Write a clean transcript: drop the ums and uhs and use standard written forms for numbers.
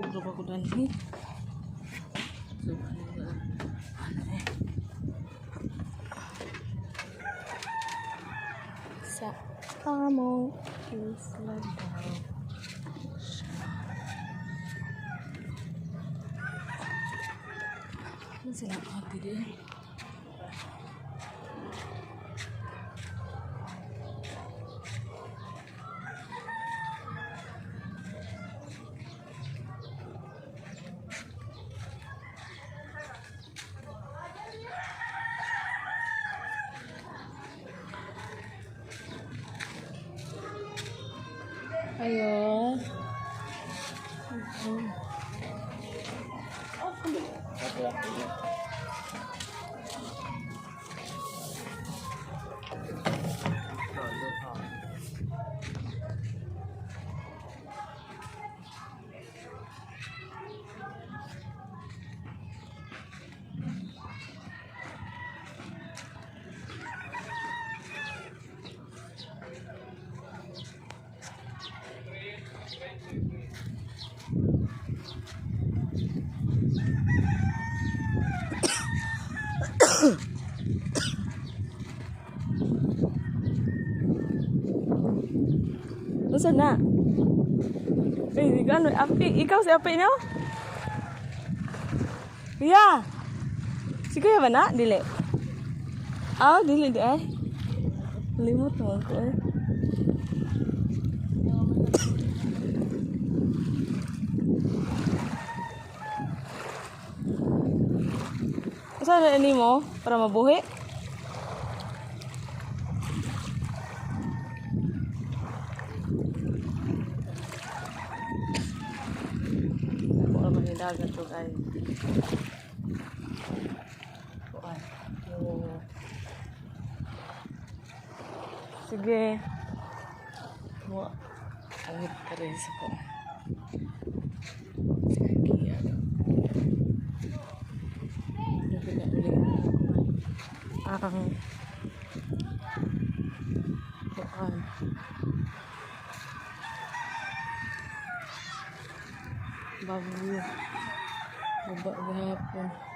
Napog na ba ko danhi? So, sa among isla daw siya. Ano silang ate din? Ayo. Masa na? Ano, Api, ikaw si Api no? Yeah. Si Kuya ba na? Dili. Ah, dili di ay. Limot mo ko eh. Saan na ni mo para mabuhi? Dagat to guys. Sige. Mo angit ka rin sa ko. Sige. Bago. Baba gahapon.